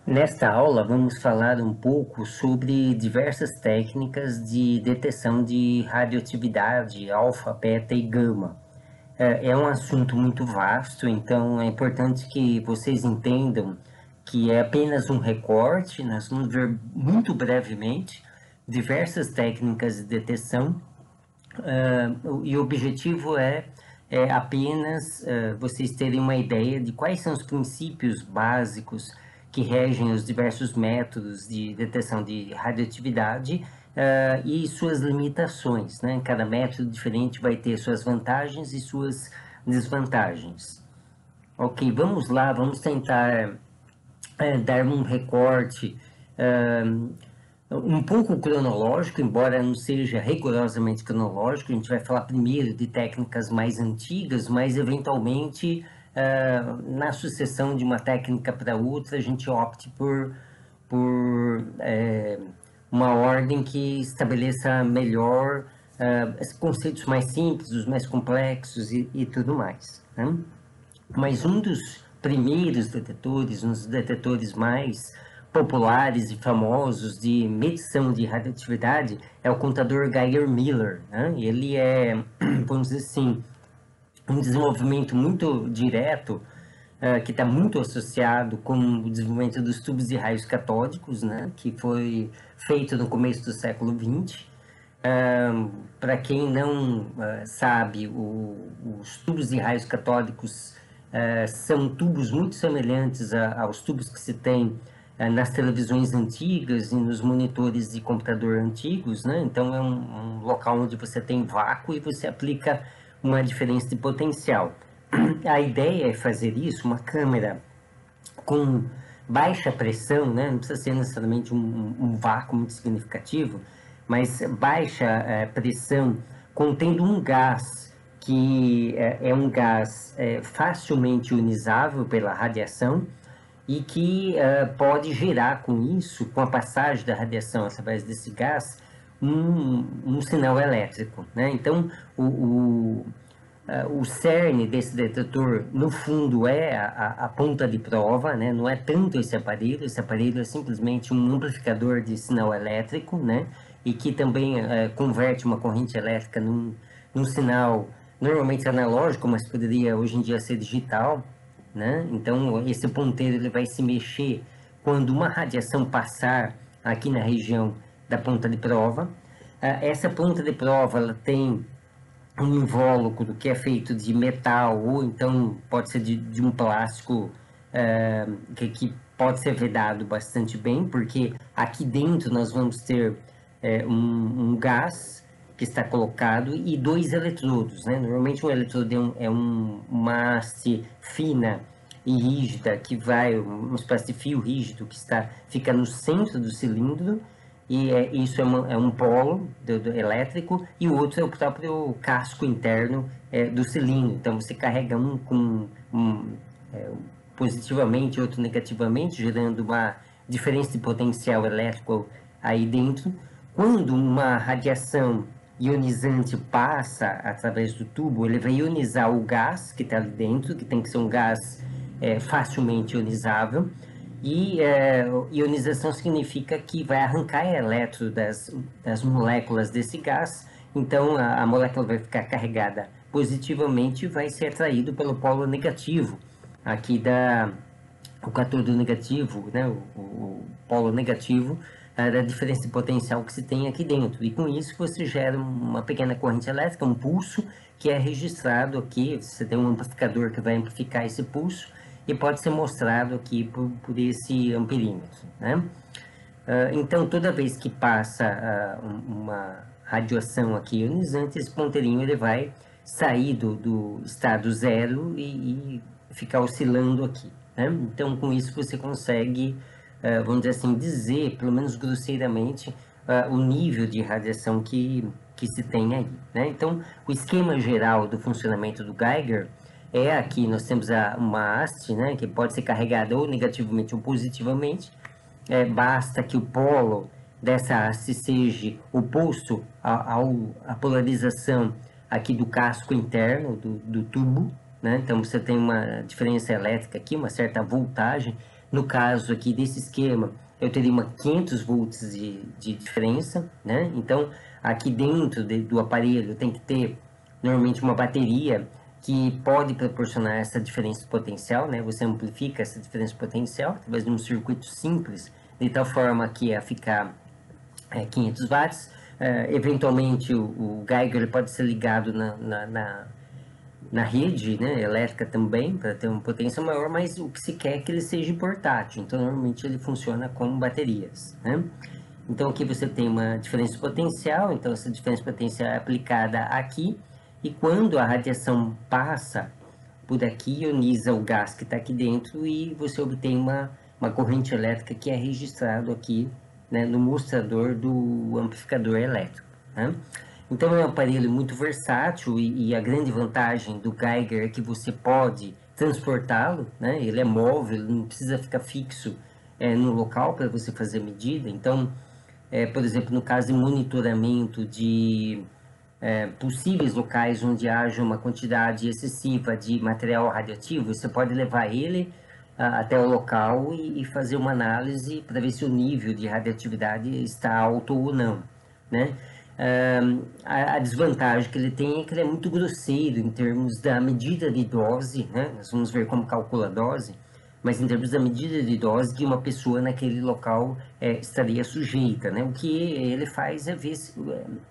Nesta aula, vamos falar um pouco sobre diversas técnicas de detecção de radioatividade alfa, beta e gama. É um assunto muito vasto, então é importante que vocês entendam que é apenas um recorte. Nós vamos ver muito brevemente diversas técnicas de detecção, e o objetivo é apenas vocês terem uma ideia de quais são os princípios básicos que regem os diversos métodos de detecção de radioatividade e suas limitações, né? Cada método diferente vai ter suas vantagens e suas desvantagens. Ok, vamos lá, vamos tentar dar um recorte um pouco cronológico, embora não seja rigorosamente cronológico. A gente vai falar primeiro de técnicas mais antigas, mas eventualmente na sucessão de uma técnica para outra a gente opte por uma ordem que estabeleça melhor conceitos mais simples, os mais complexos e tudo mais, né? Mas um dos primeiros detetores, um dos detetores mais populares e famosos de medição de radioatividade é o contador Geiger-Müller, né? Ele é, vamos dizer assim, um desenvolvimento muito direto, que está muito associado com o desenvolvimento dos tubos de raios catódicos, né? Que foi feito no começo do século XX. Para quem não sabe, os tubos de raios catódicos são tubos muito semelhantes aos tubos que se tem nas televisões antigas e nos monitores de computador antigos, né? Então é um local onde você tem vácuo e você aplica uma diferença de potencial. A ideia é fazer isso, uma câmera com baixa pressão, né? Não precisa ser necessariamente um vácuo muito significativo, mas baixa pressão contendo um gás que é um gás facilmente ionizável pela radiação e que pode gerar com isso, com a passagem da radiação através desse gás, um sinal elétrico, né? Então, o cerne desse detetor, no fundo, é a ponta de prova, né? Não é tanto esse aparelho é simplesmente um amplificador de sinal elétrico, né? E que também converte uma corrente elétrica num sinal normalmente analógico, mas poderia hoje em dia ser digital, né? Então, esse ponteiro ele vai se mexer quando uma radiação passar aqui na região da ponta de prova. Essa ponta de prova ela tem um invólucro que é feito de metal ou então pode ser de um plástico que pode ser vedado bastante bem, porque aqui dentro nós vamos ter um gás que está colocado e dois eletrodos, né? Normalmente um eletrodo uma haste fina e rígida que vai, uma espécie de fio rígido que fica no centro do cilindro, e isso é um polo elétrico, e o outro é o próprio casco interno do cilindro. Então você carrega positivamente, outro negativamente, gerando uma diferença de potencial elétrico aí dentro. Quando uma radiação ionizante passa através do tubo, ele vai ionizar o gás que está ali dentro, que tem que ser um gás facilmente ionizável. E ionização significa que vai arrancar elétrons das moléculas desse gás, então a molécula vai ficar carregada positivamente e vai ser atraído pelo polo negativo aqui o catódo negativo, né, o polo negativo da diferença de potencial que se tem aqui dentro. E com isso você gera uma pequena corrente elétrica, um pulso, que é registrado aqui. Você tem um amplificador que vai amplificar esse pulso e pode ser mostrado aqui por esse amperímetro, né? Então, toda vez que passa uma radiação aqui ionizante, esse ponteirinho ele vai sair do estado zero e ficar oscilando aqui, né? Então, com isso você consegue, vamos dizer assim, dizer, pelo menos grosseiramente, o nível de radiação que se tem aí, né? Então, o esquema geral do funcionamento do Geiger aqui nós temos uma haste, né, que pode ser carregada ou negativamente ou positivamente. Basta que o polo dessa haste seja oposto à polarização aqui do casco interno do tubo, né? Então você tem uma diferença elétrica aqui, uma certa voltagem No caso aqui desse esquema, eu teria uma 500 volts de diferença, né? Então, aqui dentro do aparelho tem que ter normalmente uma bateria que pode proporcionar essa diferença potencial, né? Você amplifica essa diferença potencial através de um circuito simples, de tal forma que a ficar 500 watts. Eventualmente, o Geiger pode ser ligado na rede, né, elétrica também, para ter uma potência maior, mas o que se quer é que ele seja portátil. Então, normalmente, ele funciona com baterias, né? Então, aqui você tem uma diferença potencial. Então, essa diferença potencial é aplicada aqui. E quando a radiação passa por aqui, ioniza o gás que está aqui dentro e você obtém uma corrente elétrica que é registrado aqui, né, no mostrador do amplificador elétrico, né? Então, é um aparelho muito versátil e a grande vantagem do Geiger é que você pode transportá-lo, né? Ele é móvel, ele não precisa ficar fixo no local para você fazer medida. Então, por exemplo, no caso de monitoramento de possíveis locais onde haja uma quantidade excessiva de material radioativo, você pode levar ele até o local e fazer uma análise para ver se o nível de radioatividade está alto ou não, né? A desvantagem que ele tem é que ele é muito grosseiro em termos da medida de dose, né? Nós vamos ver como calcula a dose, mas em termos da medida de dose que uma pessoa naquele local estaria sujeita, né? O que ele faz é ver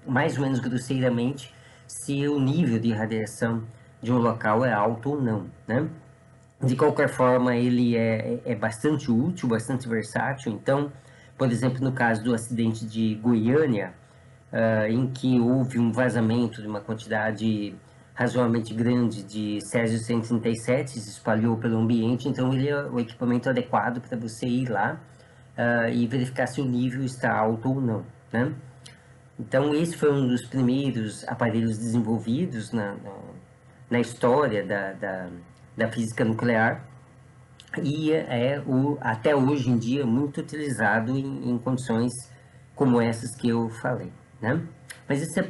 mais ou menos grosseiramente se o nível de radiação de um local é alto ou não, né? De qualquer forma, ele é bastante útil, bastante versátil. Então, por exemplo, no caso do acidente de Goiânia, em que houve um vazamento de uma quantidade razoavelmente grande de Césio-137, se espalhou pelo ambiente, então ele é o equipamento adequado para você ir lá e verificar se o nível está alto ou não, né? Então, esse foi um dos primeiros aparelhos desenvolvidos na história da física nuclear e até hoje em dia, muito utilizado em condições como essas que eu falei, né? Mas esse é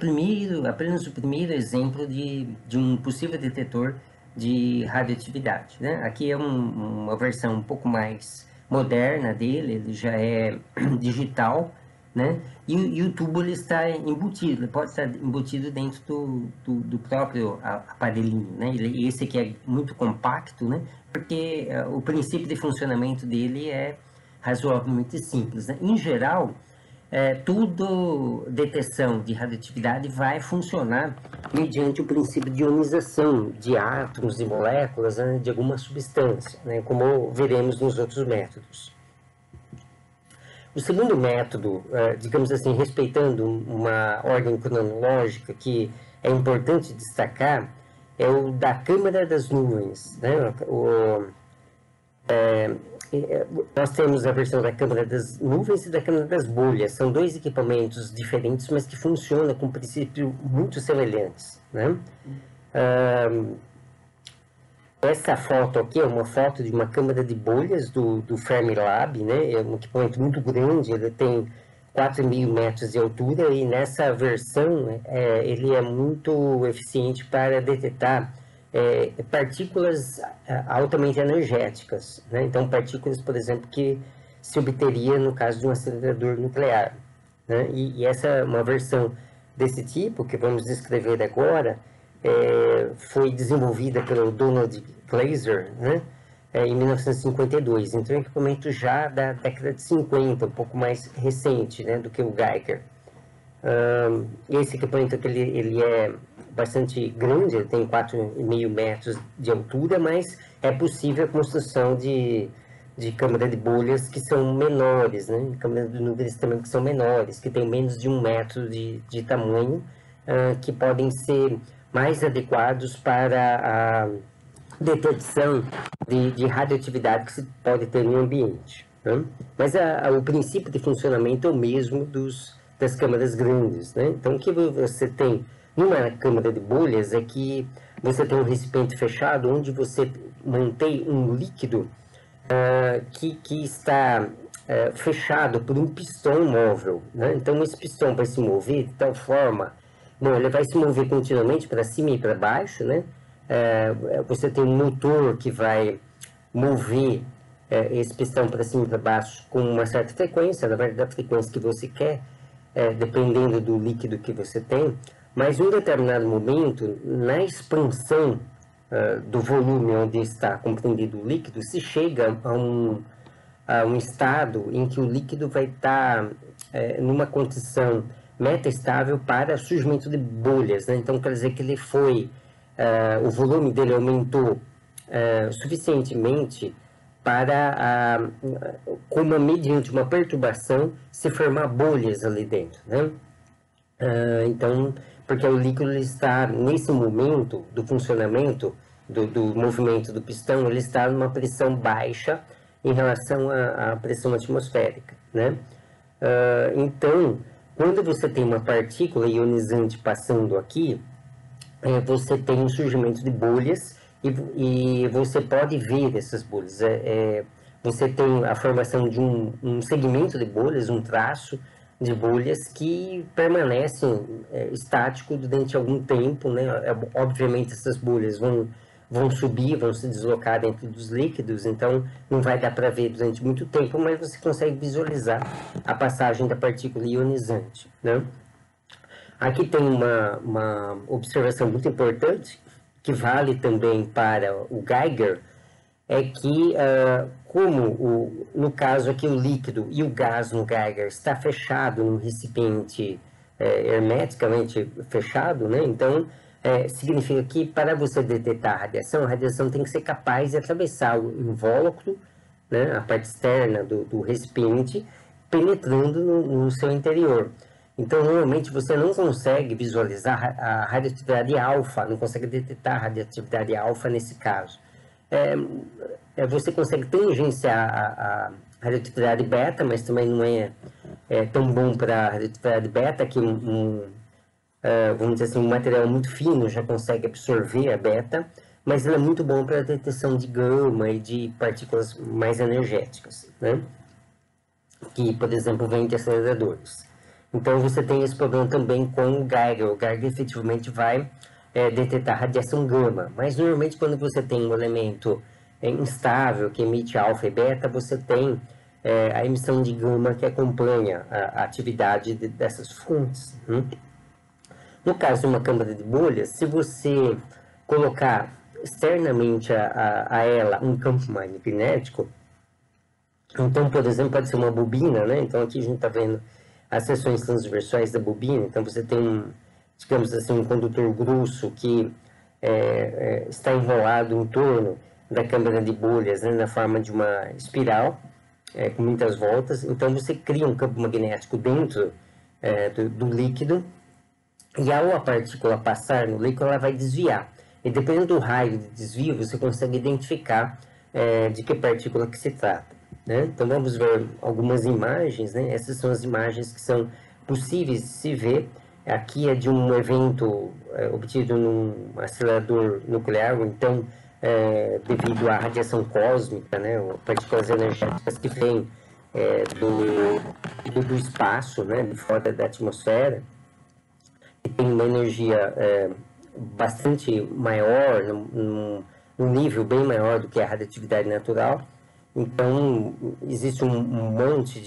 apenas o primeiro exemplo de um possível detetor de radioatividade, né? Aqui é uma versão um pouco mais moderna dele, ele já é digital, né? E o tubo ele está embutido, ele pode estar embutido dentro do próprio aparelhinho, né? Esse aqui é muito compacto, né? Porque o princípio de funcionamento dele é razoavelmente simples, né? Em geral, tudo detecção de radioatividade vai funcionar mediante o princípio de ionização de átomos e moléculas, né, de alguma substância, né, como veremos nos outros métodos. O segundo método, digamos assim, respeitando uma ordem cronológica que é importante destacar, é o da câmara das nuvens, né? Nós temos a versão da câmara das nuvens e da câmara das bolhas. São dois equipamentos diferentes, mas que funcionam com princípios muito semelhantes, né? Essa foto aqui é uma foto de uma câmara de bolhas do Fermilab, né? É um equipamento muito grande, ele tem 4.000 metros de altura e nessa versão ele é muito eficiente para detectar partículas altamente energéticas, né? Então, partículas, por exemplo, que se obteria no caso de um acelerador nuclear, né? E essa é uma versão desse tipo, que vamos descrever agora, foi desenvolvida pelo Donald Glaser, né? Em 1952. Então, é um equipamento já da década de 50, um pouco mais recente, né, do que o Geiger. Esse equipamento aqui, ele é bastante grande, ele tem 4,5 metros de altura, mas é possível a construção de câmara de bolhas que são menores, né? Câmaras de nuvens também que são menores, que têm menos de 1 metro de tamanho, que podem ser mais adequados para a detecção de radioatividade que se pode ter no ambiente, né? Mas o princípio de funcionamento é o mesmo das câmaras grandes, né? Então, o que você tem numa câmara de bolhas é que você tem um recipiente fechado onde você mantém um líquido que está fechado por um pistão móvel, né? Então, esse pistão vai se mover de tal forma... Bom, ele vai se mover continuamente para cima e para baixo, né? Você tem um motor que vai mover esse pistão para cima e para baixo com uma certa frequência, na verdade, da frequência que você quer, dependendo do líquido que você tem, mas em um determinado momento, na expansão do volume onde está compreendido o líquido, se chega a um estado em que o líquido vai estar numa condição metaestável para surgimento de bolhas, né? Então, quer dizer que ele o volume dele aumentou suficientemente para, mediante uma perturbação, se formar bolhas ali dentro, né? Então, porque o líquido ele está, nesse momento do funcionamento, do movimento do pistão, ele está numa pressão baixa em relação à pressão atmosférica, né? Então, quando você tem uma partícula ionizante passando aqui, você tem um surgimento de bolhas e você pode ver essas bolhas. Você tem a formação de um segmento de bolhas, um traço de bolhas que permanecem estático durante algum tempo, né? Obviamente essas bolhas vão subir, vão se deslocar dentro dos líquidos, então não vai dar para ver durante muito tempo, mas você consegue visualizar a passagem da partícula ionizante, né? Aqui tem uma observação muito importante, que vale também para o Geiger, é que, no caso aqui o líquido e o gás no Geiger está fechado num recipiente hermeticamente fechado, né? Então, significa que para você detectar a radiação tem que ser capaz de atravessar o invólucro, né, a parte externa do recipiente, penetrando no seu interior. Então, normalmente, você não consegue visualizar a radioatividade alfa, não consegue detectar a radioatividade alfa nesse caso. Você consegue tangenciar a radioatividade beta, mas também não é tão bom para a radioatividade beta, que vamos dizer assim, um material muito fino já consegue absorver a beta, mas ele é muito bom para a detecção de gama e de partículas mais energéticas, né? Que, por exemplo, vêm de aceleradores. Então, você tem esse problema também com o Geiger. O Geiger efetivamente vai detectar radiação gama, mas normalmente quando você tem um elemento instável que emite alfa e beta, você tem a emissão de gama que acompanha a atividade dessas fontes, né? No caso de uma câmara de bolhas, se você colocar externamente a ela um campo magnético, então, por exemplo, pode ser uma bobina, né? Então, aqui a gente está vendo as seções transversais da bobina. Então, você tem, digamos assim, um condutor grosso que está enrolado em torno da câmara de bolhas, né? Na forma de uma espiral, com muitas voltas. Então, você cria um campo magnético dentro do líquido. E ao a partícula passar no líquido, ela vai desviar. E dependendo do raio de desvio, você consegue identificar de que partícula que se trata, né? Então vamos ver algumas imagens, né? Essas são as imagens que são possíveis de se ver. Aqui é de um evento obtido num acelerador nuclear, ou então devido à radiação cósmica, né? Partículas energéticas que vêm do espaço, né? De fora da atmosfera, que tem uma energia bastante maior, num nível bem maior do que a radioatividade natural. Então, existe um monte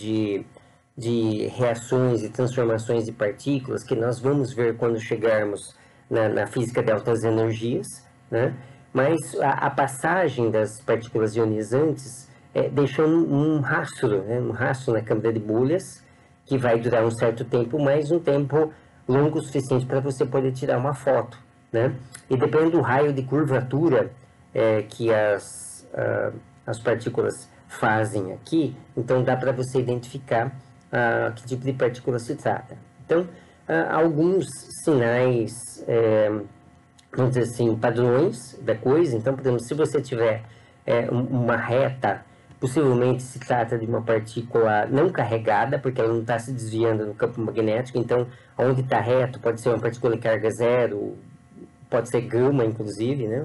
de reações e transformações de partículas que nós vamos ver quando chegarmos na física de altas energias, né? Mas a passagem das partículas ionizantes deixa um rastro, né? Um rastro na câmara de bolhas, que vai durar um certo tempo, mas um tempo longo o suficiente para você poder tirar uma foto, né? E dependendo do raio de curvatura que as partículas fazem aqui, então dá para você identificar que tipo de partícula se trata. Então, alguns sinais, vamos dizer assim, padrões da coisa. Então, por exemplo, se você tiver uma reta, possivelmente se trata de uma partícula não carregada, porque ela não está se desviando no campo magnético. Então, onde está reto, pode ser uma partícula de carga zero, pode ser gama, inclusive, né?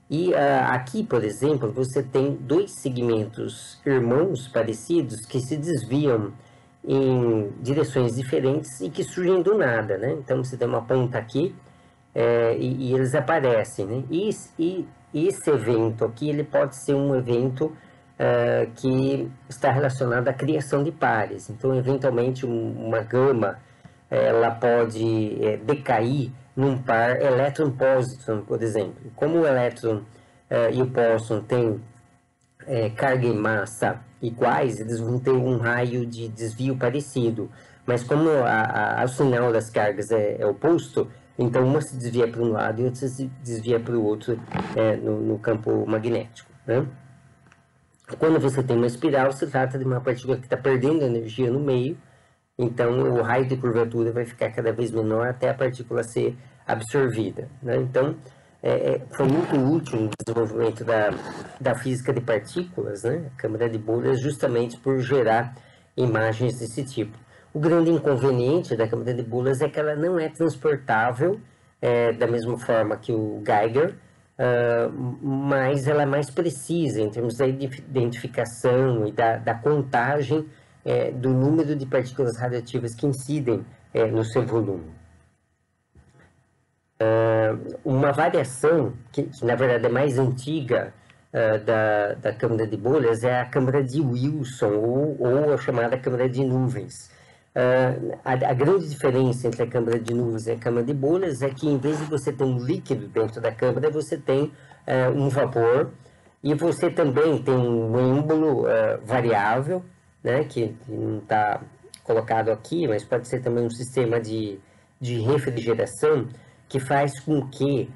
E aqui, por exemplo, você tem dois segmentos irmãos parecidos que se desviam em direções diferentes e que surgem do nada, né? Então, você tem uma ponta aqui e eles aparecem, né? E esse evento aqui, ele pode ser um evento que está relacionado à criação de pares. Então, eventualmente, uma gama ela pode decair num par elétron-pósitron, por exemplo. Como o elétron e o pósitron têm carga e massa iguais, eles vão ter um raio de desvio parecido. Mas como o sinal das cargas é oposto, então uma se desvia para um lado e outra se desvia para o outro no campo magnético, né? Quando você tem uma espiral, se trata de uma partícula que está perdendo energia no meio, então o raio de curvatura vai ficar cada vez menor até a partícula ser absorvida, né? Então, foi muito útil no desenvolvimento da física de partículas, né? A câmara de bolhas, justamente por gerar imagens desse tipo. O grande inconveniente da câmara de bolhas é que ela não é transportável da mesma forma que o Geiger, mas ela é mais precisa em termos da identificação e da contagem do número de partículas radioativas que incidem no seu volume. Uma variação, que na verdade é mais antiga da câmara de bolhas, é a câmara de Wilson, ou a chamada câmara de nuvens. A grande diferença entre a câmara de nuvens e a câmara de bolhas é que, em vez de você ter um líquido dentro da câmara, você tem um vapor, e você também tem um êmbolo variável, né, que não está colocado aqui, mas pode ser também um sistema de refrigeração, que faz com que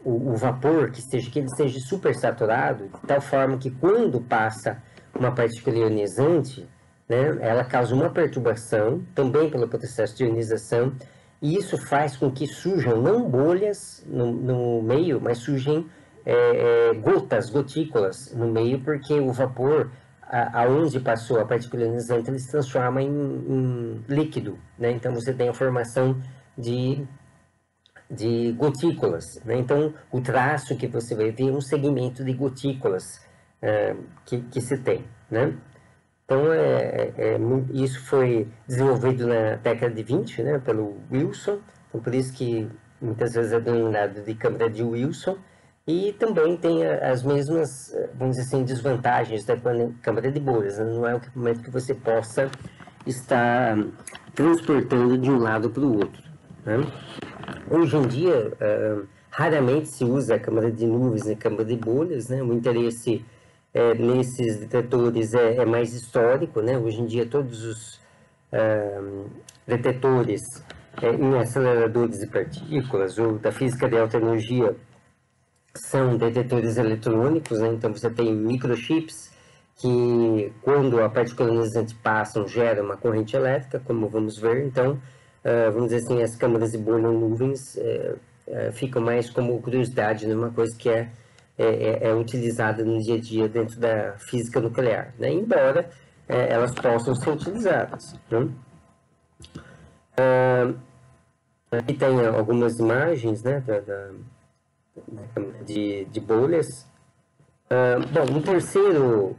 o vapor que ele esteja supersaturado, de tal forma que quando passa uma partícula ionizante, né, ela causa uma perturbação, também pelo processo de ionização, e isso faz com que surjam não bolhas no meio, mas surgem gotículas no meio, porque o vapor, aonde passou a partícula ionizante, ele se transforma em líquido, né? Então você tem a formação de gotículas, né? Então o traço que você vai ver é um segmento de gotículas que se tem, né? Então isso foi desenvolvido na década de 20, né, pelo Wilson, então por isso que muitas vezes é denominado de câmara de Wilson, e também tem as mesmas, vamos dizer assim, desvantagens da câmara de bolhas, né? Não é um equipamento que você possa estar transportando de um lado para o outro, né? Hoje em dia, raramente se usa a câmara de nuvens e a câmara de bolhas, né? O interesse nesses detetores é mais histórico, né? Hoje em dia, todos os detetores em aceleradores de partículas ou da física de alta energia são detetores eletrônicos, né? Então você tem microchips que, quando a partícula ionizante passa, gera uma corrente elétrica, como vamos ver. Então, vamos dizer assim, as câmaras de bolha em nuvens ficam mais como curiosidade, né? Uma coisa que é utilizada no dia a dia dentro da física nuclear, né? Embora elas possam ser utilizadas, né? Aqui tem algumas imagens, né, de bolhas. Bom, um terceiro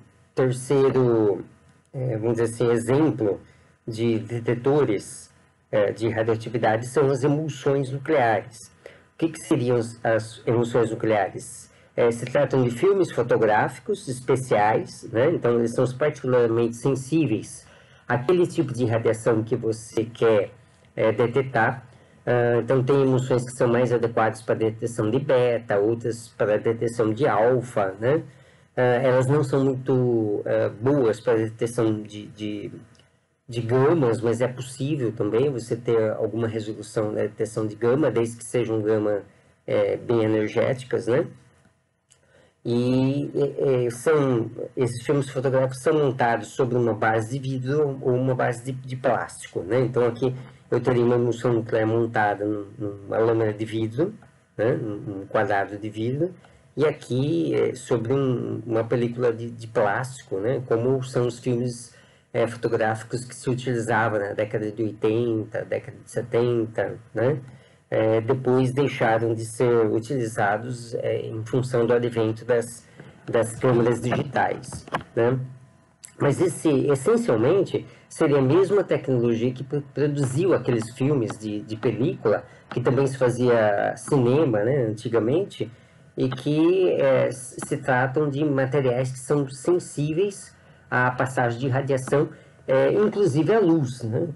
vamos dizer assim, exemplo de detetores de radioatividade são as emulsões nucleares. O que seriam as emulsões nucleares? Se tratam de filmes fotográficos especiais, né? Então eles são particularmente sensíveis àquele tipo de radiação que você quer detectar. Então tem emulsões que são mais adequadas para detecção de beta, outras para detecção de alfa, né? Elas não são muito boas para detecção de gamas, mas é possível também você ter alguma resolução na detecção de gama, desde que sejam gama bem energéticas, né? E esses filmes fotográficos são montados sobre uma base de vidro ou uma base de plástico, né? Então aqui eu teria uma emulsão nuclear montada numa lâmina de vidro, né? Um quadrado de vidro, e aqui sobre uma película de plástico, né? Como são os filmes fotográficos que se utilizavam na década de 80, década de 70, né? Depois deixaram de ser utilizados em função do advento das câmeras digitais, né? Mas essencialmente, seria a mesma tecnologia que produziu aqueles filmes de película, que também se fazia cinema, né, antigamente, e que se tratam de materiais que são sensíveis à passagem de radiação, inclusive à luz, né?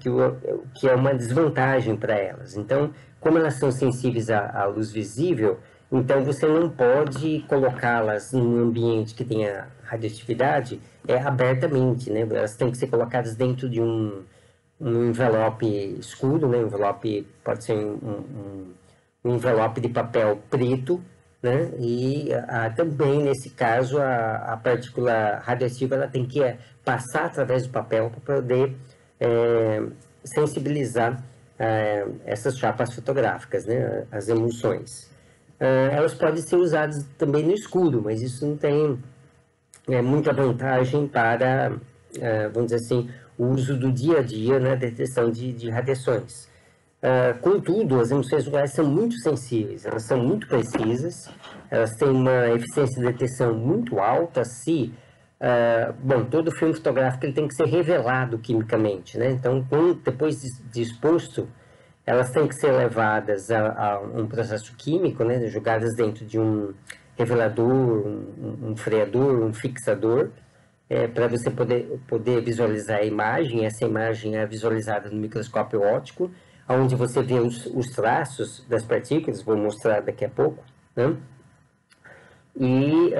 Que é uma desvantagem para elas. Então, como elas são sensíveis à luz visível, então você não pode colocá-las num ambiente que tenha radioatividade abertamente, né? Elas têm que ser colocadas dentro de um envelope escuro, né? Envelope pode ser um envelope de papel preto, né? E também nesse caso a partícula radioativa ela tem que passar através do papel para poder sensibilizar essas chapas fotográficas, né? As emulsões. Elas podem ser usadas também no escuro, mas isso não tem muita vantagem para, vamos dizer assim, o uso do dia a dia na detecção de radiações. Contudo, as emissões nucleares são muito sensíveis, elas são muito precisas, elas têm uma eficiência de detecção muito alta se, bom, todo filme fotográfico ele tem que ser revelado quimicamente, né? Então, depois de exposto, elas têm que ser levadas a um processo químico, né? Jogadas dentro de um revelador, um freador, um fixador, para você poder visualizar a imagem. Essa imagem é visualizada no microscópio óptico, onde você vê os traços das partículas, vou mostrar daqui a pouco, né? E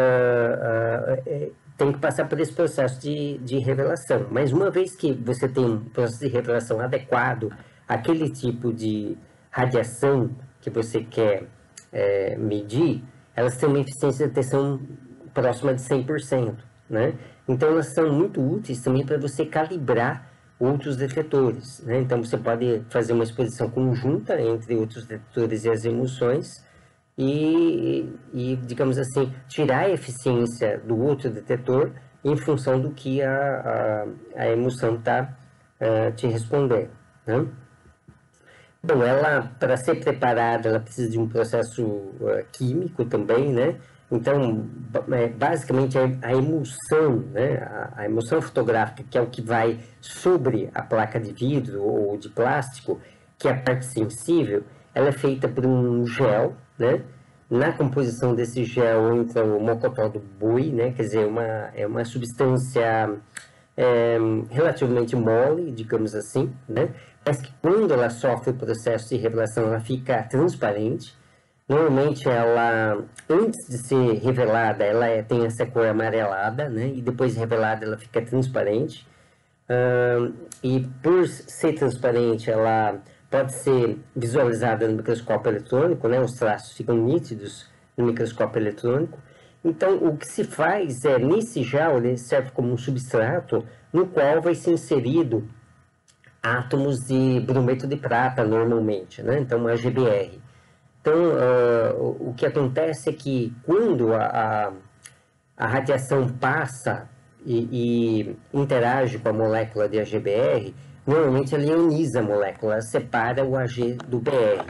tem que passar por esse processo de revelação. Mas uma vez que você tem um processo de revelação adequado àquele tipo de radiação que você quer medir, elas têm uma eficiência de detecção próxima de 100%, né? Então, elas são muito úteis também para você calibrar outros detectores, né? Então, você pode fazer uma exposição conjunta entre outros detectores e as emulsões digamos assim, tirar a eficiência do outro detetor em função do que a emulsão está te respondendo, né? Bom, ela, para ser preparada, ela precisa de um processo químico também, né? Então, basicamente, a emulsão, né? A emulsão fotográfica, que é o que vai sobre a placa de vidro ou de plástico, que é a parte sensível, ela é feita por um gel, né? Na composição desse gel entra o mocotó do boi, né? Quer dizer, é uma substância relativamente mole, digamos assim, né? Mas que quando ela sofre o processo de revelação, ela fica transparente. Normalmente ela, antes de ser revelada, ela tem essa cor amarelada, né? E depois de revelada ela fica transparente. E por ser transparente, ela pode ser visualizada no microscópio eletrônico, né? Os traços ficam nítidos no microscópio eletrônico. Então, o que se faz nesse gel, ele serve como um substrato no qual vai ser inserido átomos de brometo de prata, normalmente, né? Então, a GBr. Então, o que acontece é que quando a radiação passa e interage com a molécula de AgBr, normalmente ela ioniza a molécula, ela separa o Ag do Br,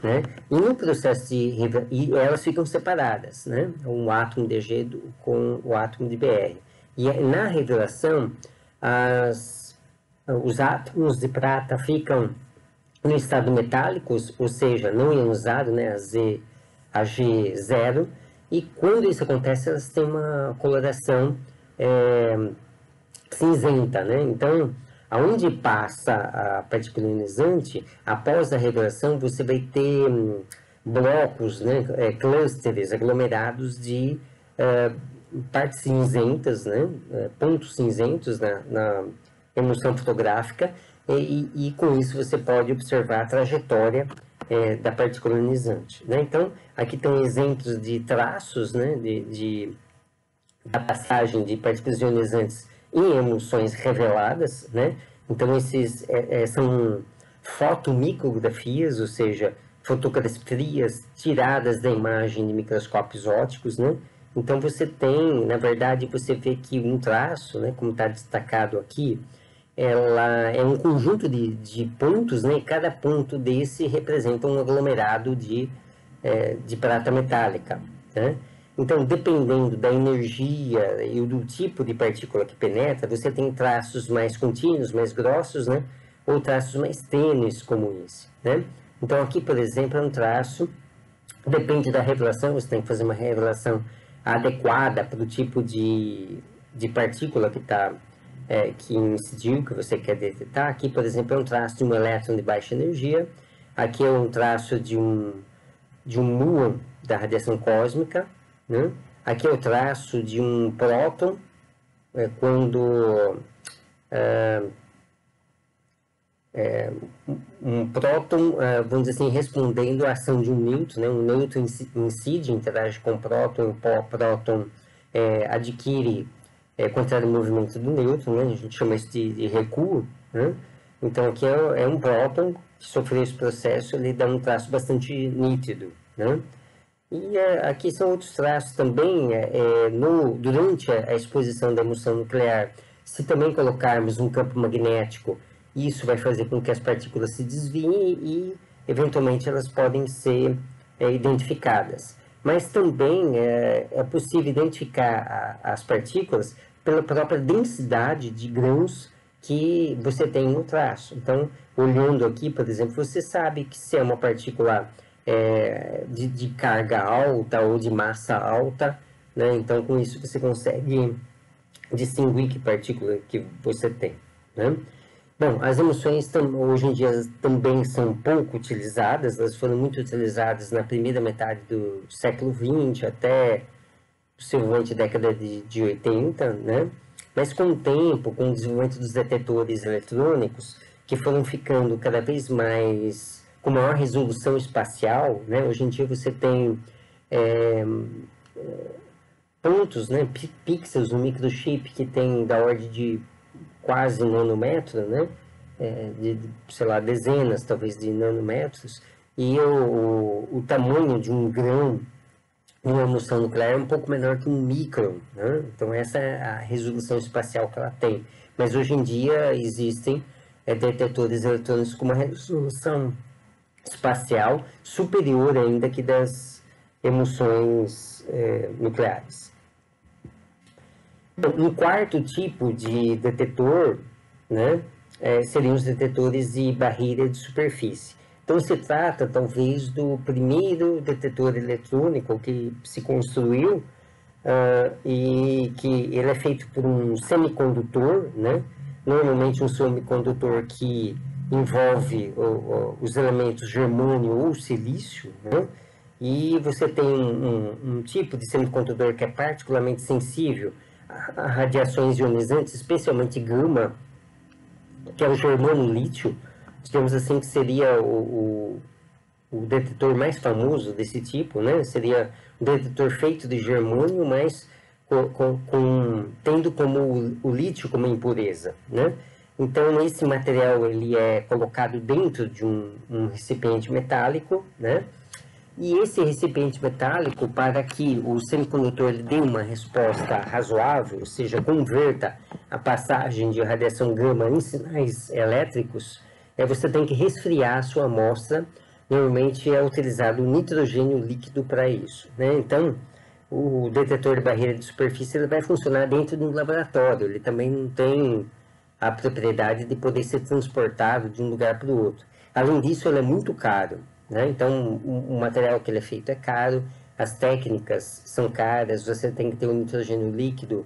né? E no processo e elas ficam separadas, né? Um átomo de Ag com o átomo de Br. E na revelação, os átomos de prata ficam no estado metálico, ou seja, não ionizado, né? Ag0, e quando isso acontece, elas têm uma coloração cinzenta, né? Então, aonde passa a partícula ionizante, após a revelação, você vai ter blocos, né? Clusters, aglomerados de partes cinzentas, né? Pontos cinzentos na emulsão fotográfica, e com isso você pode observar a trajetória da partícula ionizante, né? Então, aqui tem exemplos de traços, né? Da passagem de partículas ionizantes em emulsões reveladas, né? Então, esses são fotomicrografias, ou seja, fotografias tiradas da imagem de microscópios ópticos, né? Então, você tem, na verdade, você vê que um traço, né, como está destacado aqui, ela é um conjunto de pontos, né? E cada ponto desse representa um aglomerado de prata metálica, né? Então, dependendo da energia e do tipo de partícula que penetra, você tem traços mais contínuos, mais grossos, né? Ou traços mais tênues, como esse, né? Então, aqui, por exemplo, é um traço Depende da revelação, você tem que fazer uma revelação adequada para o tipo de partícula que incidiu, que você quer detectar. Aqui, por exemplo, é um traço de um elétron de baixa energia. Aqui é um traço de um muon da radiação cósmica, né? Aqui é o traço de um próton, quando um próton, vamos dizer assim, respondendo à ação de um nêutron, né? Um nêutron incide, interage com o próton, o próton adquire, contrário ao movimento do nêutron, né? A gente chama isso de recuo, né? Então aqui é um próton que sofreu esse processo, ele dá um traço bastante nítido, né? E aqui são outros traços também, durante a exposição da emissão nuclear, se também colocarmos um campo magnético, isso vai fazer com que as partículas se desviem e, eventualmente, elas podem ser identificadas. Mas também é possível identificar as partículas pela própria densidade de grãos que você tem no traço. Então, olhando aqui, por exemplo, você sabe que se é uma partícula de carga alta ou de massa alta, né? Então, com isso você consegue distinguir que partícula que você tem, né? Bom, as emissões hoje em dia também são pouco utilizadas, elas foram muito utilizadas na primeira metade do século XX até possivelmente década de 80, né? Mas com o tempo, com o desenvolvimento dos detetores eletrônicos, que foram ficando cada vez mais com maior resolução espacial, né? Hoje em dia você tem pontos, né, pixels no microchip que tem da ordem de quase nanômetro, né? Sei lá, dezenas, talvez, de nanômetros, e o tamanho de um grão em uma emissão nuclear é um pouco menor que um micron, né? Então essa é a resolução espacial que ela tem. Mas hoje em dia existem detetores eletrônicos com uma resolução espacial superior ainda que das emissões nucleares. Um quarto tipo de detetor, né, seriam os detetores de barreira de superfície. Então, se trata, talvez, do primeiro detetor eletrônico que se construiu e que ele é feito por um semicondutor, né? Normalmente um semicondutor que envolve os elementos germânio ou silício, né? E você tem um tipo de semicondutor que é particularmente sensível a radiações ionizantes, especialmente gama, que é o germano-lítio, digamos assim, que seria o detetor mais famoso desse tipo, né? Seria um detetor feito de germânio, mas tendo como o lítio como impureza, né? Então, esse material ele é colocado dentro de um recipiente metálico, né? E esse recipiente metálico, para que o semicondutor ele dê uma resposta razoável, ou seja, converta a passagem de radiação gama em sinais elétricos, você tem que resfriar a sua amostra. Normalmente é utilizado nitrogênio líquido para isso, né? Então, o detetor de barreira de superfície ele vai funcionar dentro de um laboratório. Ele também não tem a propriedade de poder ser transportado de um lugar para o outro. Além disso, ele é muito caro, né? Então, o material que ele é feito é caro, as técnicas são caras, você tem que ter um nitrogênio líquido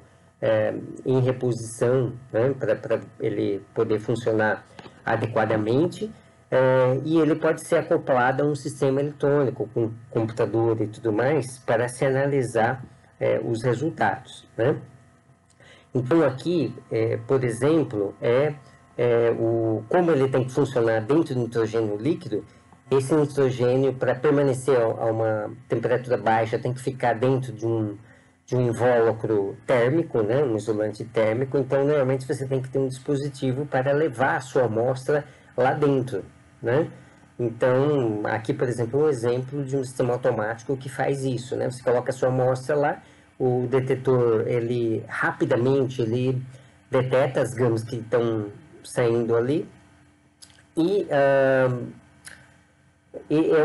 em reposição, né? Para ele poder funcionar adequadamente. E ele pode ser acoplado a um sistema eletrônico, com computador e tudo mais, para se analisar os resultados, né? Então, aqui, por exemplo, como ele tem que funcionar dentro do nitrogênio líquido. Esse nitrogênio, para permanecer a uma temperatura baixa, tem que ficar dentro de um invólucro térmico, né? Um isolante térmico. Então, normalmente, você tem que ter um dispositivo para levar a sua amostra lá dentro, né? Então, aqui, por exemplo, um exemplo de um sistema automático que faz isso, né? Você coloca a sua amostra lá, o detetor, ele rapidamente, ele detecta as gamas que estão saindo ali e é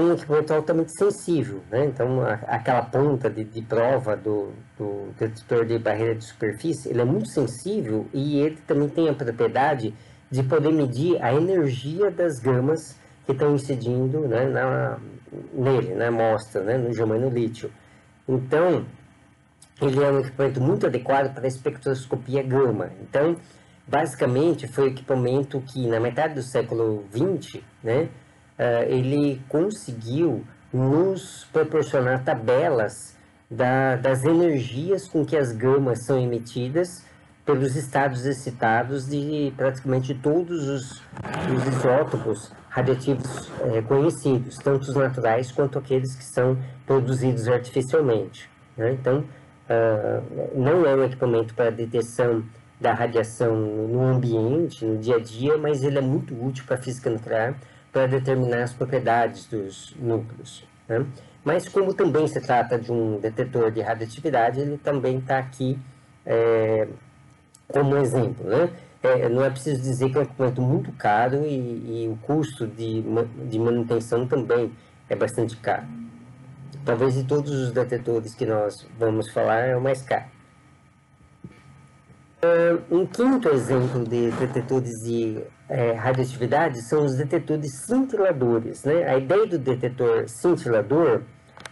um equipamento altamente sensível, né? Então, aquela ponta de prova do detetor de barreira de superfície, ele é muito sensível e ele também tem a propriedade de poder medir a energia das gamas que estão incidindo, né, nele, na amostra, né, no germanolítio. Então, ele é um equipamento muito adequado para a espectroscopia gama. Então, basicamente, foi o equipamento que, na metade do século XX, né, ele conseguiu nos proporcionar tabelas das energias com que as gamas são emitidas pelos estados excitados de praticamente todos os isótopos radioativos conhecidos, tanto os naturais quanto aqueles que são produzidos artificialmente, né? Então, não é um equipamento para detecção da radiação no ambiente, no dia a dia, mas ele é muito útil para a física nuclear para determinar as propriedades dos núcleos, né? Mas como também se trata de um detetor de radioatividade, ele também está aqui como exemplo, né? Não é preciso dizer que é um equipamento muito caro e o custo de manutenção também é bastante caro. Talvez de todos os detetores que nós vamos falar é o mais caro. Um quinto exemplo de detetores de radioatividade são os detetores cintiladores, né? A ideia do detetor cintilador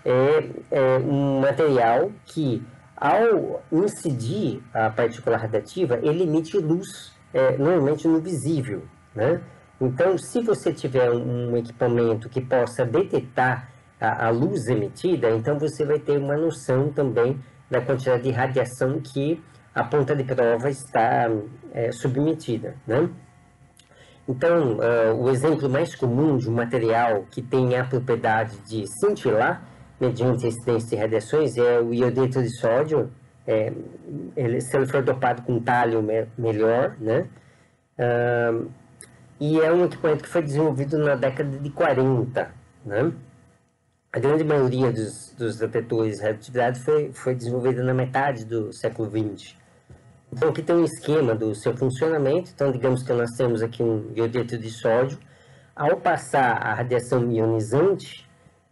é um material que, ao incidir a partícula radiativa, ele emite luz, normalmente no visível, né? Então, se você tiver um equipamento que possa detectar a luz emitida, então você vai ter uma noção também da quantidade de radiação que a ponta de prova está submetida, né? Então, o exemplo mais comum de um material que tem a propriedade de cintilar mediante a incidência de radiações é o iodeto de sódio. Se ele for dopado com tálio, melhor, né? E é um equipamento que foi desenvolvido na década de 40, né? A grande maioria dos detetores de radioatividade foi desenvolvida na metade do século XX. Então, aqui tem um esquema do seu funcionamento. Então, digamos que nós temos aqui um iodeto de sódio. Ao passar a radiação ionizante,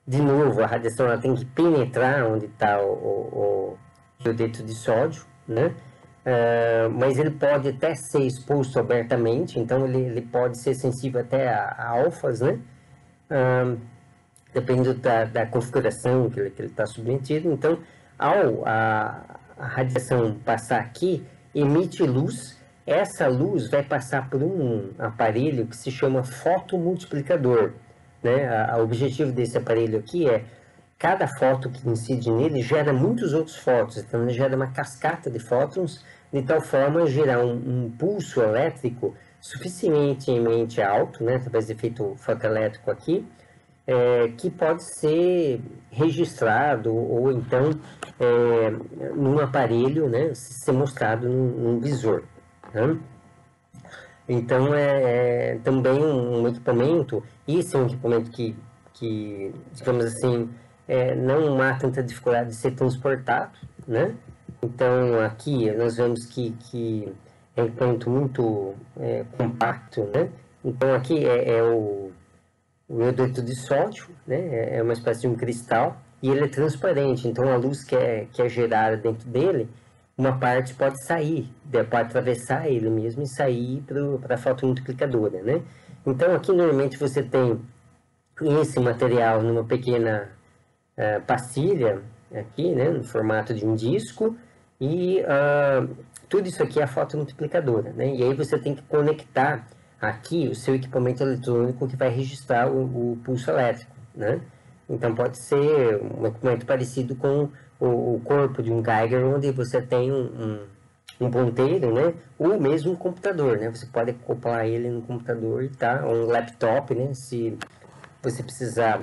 de novo, a radiação ela tem que penetrar onde está o iodeto de sódio, né? Mas ele pode até ser exposto abertamente, então ele pode ser sensível até a alfas, né? Dependendo da configuração que ele está submetido. Então, a radiação passar aqui, emite luz. Essa luz vai passar por um aparelho que se chama fotomultiplicador, né? O objetivo desse aparelho aqui é cada fóton que incide nele gera muitos outros fótons, então ele gera uma cascata de fótons, de tal forma a gerar um pulso elétrico suficientemente alto, né, através do efeito fotoelétrico aqui, que pode ser registrado ou então num aparelho, né, ser mostrado num visor, né? Então é também um equipamento, isso é um equipamento que digamos assim, não há tanta dificuldade de ser transportado, né? Então aqui nós vemos que é um equipamento muito compacto, né? Então aqui é o iodeto de sódio, né? É uma espécie de um cristal e ele é transparente, então a luz que é gerada dentro dele, uma parte pode sair, pode atravessar ele mesmo e sair para a fotomultiplicadora, né? Então aqui normalmente você tem esse material numa pequena pastilha aqui, né, no formato de um disco e tudo isso aqui é a fotomultiplicadora, né? E aí você tem que conectar aqui o seu equipamento eletrônico que vai registrar o pulso elétrico, né? Então pode ser um equipamento parecido com o corpo de um Geiger, onde você tem um ponteiro, né? Ou mesmo um computador, né? Você pode acoplar ele no computador e tá, ou um laptop, né? Se você precisar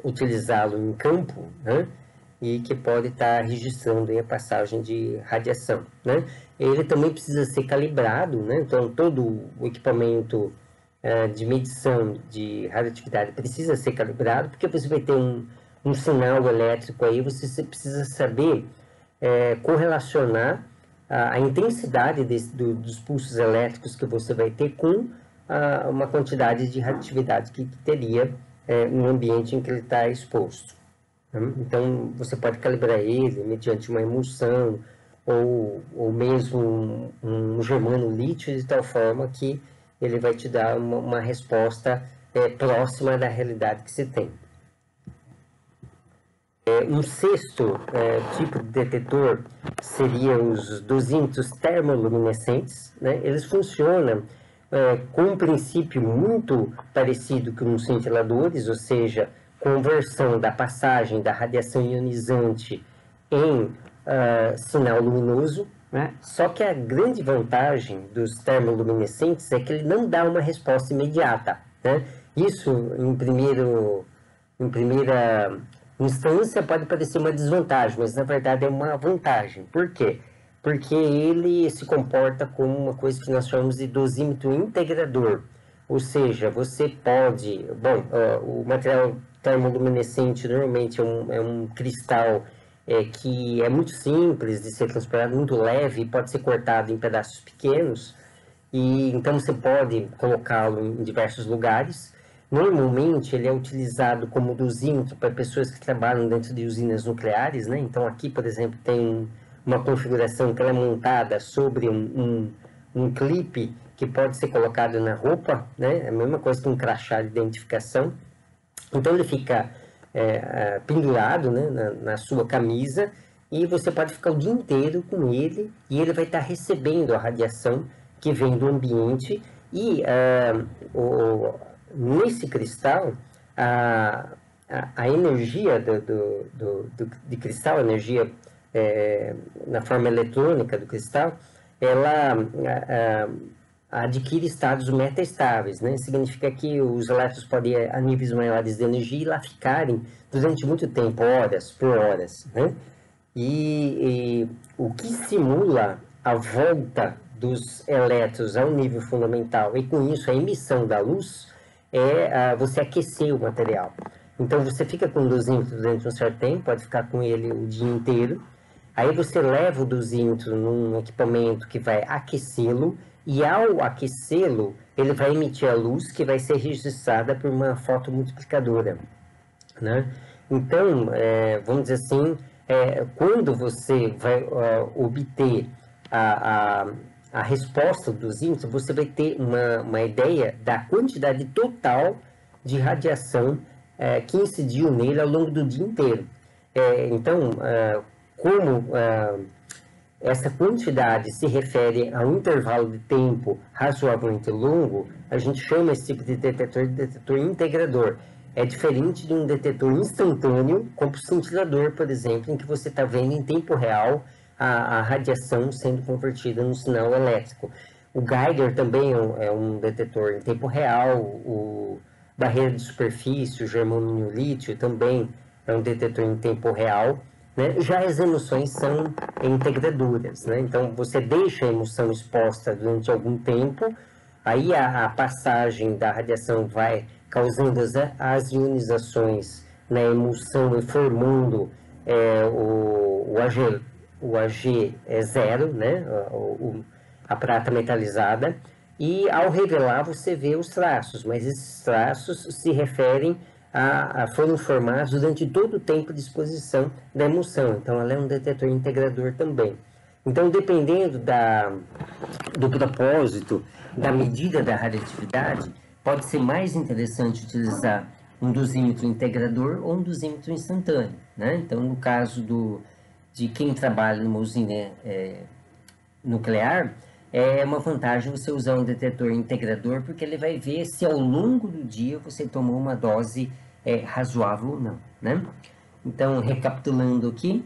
utilizá-lo em campo, né? E que pode estar registrando aí a passagem de radiação, né? Ele também precisa ser calibrado, né? Então todo o equipamento de medição de radioatividade precisa ser calibrado, porque você vai ter um sinal elétrico aí, você precisa saber correlacionar a intensidade dos pulsos elétricos que você vai ter com uma quantidade de radioatividade que teria no ambiente em que ele está exposto. Então, você pode calibrar ele mediante uma emulsão ou mesmo um germanolítio de tal forma que ele vai te dar uma resposta próxima da realidade que se tem. Um sexto tipo de detetor seria os dosímetros termoluminescentes, né? Eles funcionam com um princípio muito parecido com os cintiladores, ou seja, conversão da passagem da radiação ionizante em sinal luminoso, né? Só que a grande vantagem dos termoluminescentes é que ele não dá uma resposta imediata, né? Isso, em primeira instância, pode parecer uma desvantagem, mas na verdade é uma vantagem. Por quê? Porque ele se comporta como uma coisa que nós chamamos de dosímetro integrador. Ou seja, você pode... Bom, o material termoluminescente normalmente é um cristal que é muito simples de ser transportado, muito leve, e pode ser cortado em pedaços pequenos, e então você pode colocá-lo em diversos lugares. Normalmente ele é utilizado como dosímetro para pessoas que trabalham dentro de usinas nucleares, né? Então aqui, por exemplo, tem uma configuração que ela é montada sobre um clipe que pode ser colocado na roupa, né? É a mesma coisa que um crachá de identificação. Então ele fica pendurado, né, na sua camisa, e você pode ficar o dia inteiro com ele, e ele vai estar recebendo a radiação que vem do ambiente. E nesse cristal, a energia de cristal, a energia na forma eletrônica do cristal, ela adquire estados metaestáveis, né? Significa que os elétrons podem ir a níveis maiores de energia e lá ficarem durante muito tempo, horas por horas, né? E o que simula a volta dos elétrons ao nível fundamental, e com isso a emissão da luz, você aquecer o material. Então você fica com o dosímetro durante um certo tempo, pode ficar com ele o dia inteiro. Aí você leva o dosímetro num equipamento que vai aquecê-lo, e ao aquecê-lo, ele vai emitir a luz que vai ser registrada por uma fotomultiplicadora, né? Então, vamos dizer assim, quando você vai obter a resposta do dosímetro, você vai ter uma ideia da quantidade total de radiação que incidiu nele ao longo do dia inteiro. Então, como essa quantidade se refere a um intervalo de tempo razoavelmente longo, a gente chama esse tipo de detetor integrador. É diferente de um detetor instantâneo, como o cintilador, por exemplo, em que você está vendo em tempo real a radiação sendo convertida no sinal elétrico. O Geiger também é um detetor em tempo real, o barreira de superfície, o germânio-lítio também é um detetor em tempo real, né? Já as emissões são integradoras, né? Então você deixa a emissão exposta durante algum tempo, aí a passagem da radiação vai causando as ionizações na emulsão e formando o AG0, né? A prata metalizada, e ao revelar você vê os traços, mas esses traços se referem foram formados durante todo o tempo de exposição da emulsão. Então ela é um detetor integrador também. Então, dependendo do propósito, da medida da radioatividade, pode ser mais interessante utilizar um dosímetro integrador ou um dosímetro instantâneo, né? Então, no caso de quem trabalha numa usina nuclear, é uma vantagem você usar um detetor integrador, porque ele vai ver se ao longo do dia você tomou uma dose razoável ou não, né? Então, recapitulando aqui,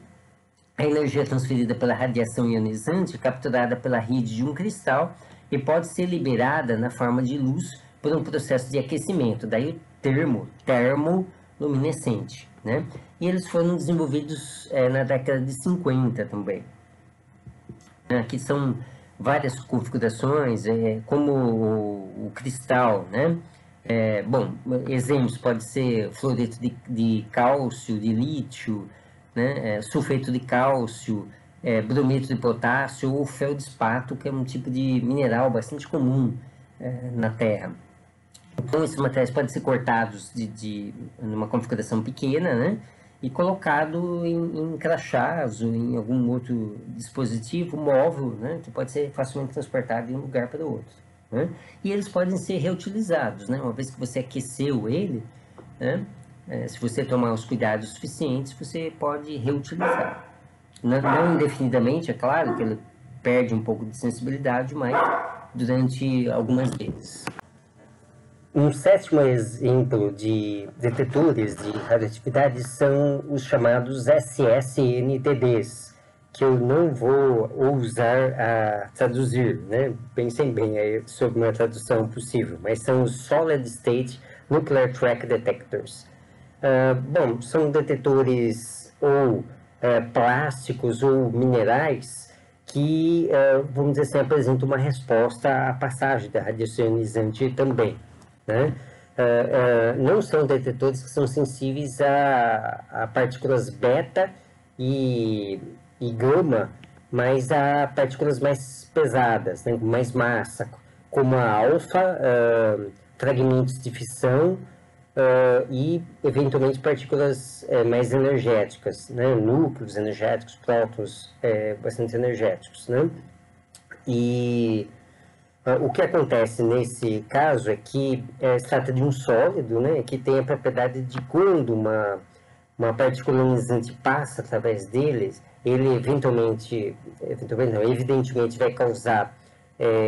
a energia transferida pela radiação ionizante é capturada pela rede de um cristal e pode ser liberada na forma de luz por um processo de aquecimento, daí o termo termoluminescente, né? E eles foram desenvolvidos na década de 50 também. Aqui são várias configurações, como o cristal, né? Bom, exemplos pode ser fluoreto de cálcio, de lítio, né? Sulfeto de cálcio, brometo de potássio ou feldespato, que é um tipo de mineral bastante comum na Terra. Então, esses materiais podem ser cortados numa configuração pequena, né? E colocado em crachás ou em algum outro dispositivo móvel, né? Que pode ser facilmente transportado de um lugar para o outro. né? E eles podem ser reutilizados, né? Uma vez que você aqueceu ele, né? Se você tomar os cuidados suficientes, você pode reutilizar. Não indefinidamente, é claro que ele perde um pouco de sensibilidade, mas durante algumas vezes. Um sétimo exemplo de detetores de radioatividade são os chamados SSNTDs, que eu não vou ousar a traduzir, né? Pensem bem aí sobre uma tradução possível, mas são os Solid State Nuclear Track Detectors. Bom, são detetores ou plásticos ou minerais que, vamos dizer assim, apresentam uma resposta à passagem da radiação ionizante também, né? Não são detetores que são sensíveis a partículas beta e gama, mas a partículas mais pesadas, né, com mais massa, como a alfa, fragmentos de fissão e, eventualmente, partículas mais energéticas, né, núcleos energéticos, prótons bastante energéticos, né? E o que acontece nesse caso é que se trata de um sólido, né, que tem a propriedade de quando uma partícula ionizante passa através deles, ele evidentemente vai causar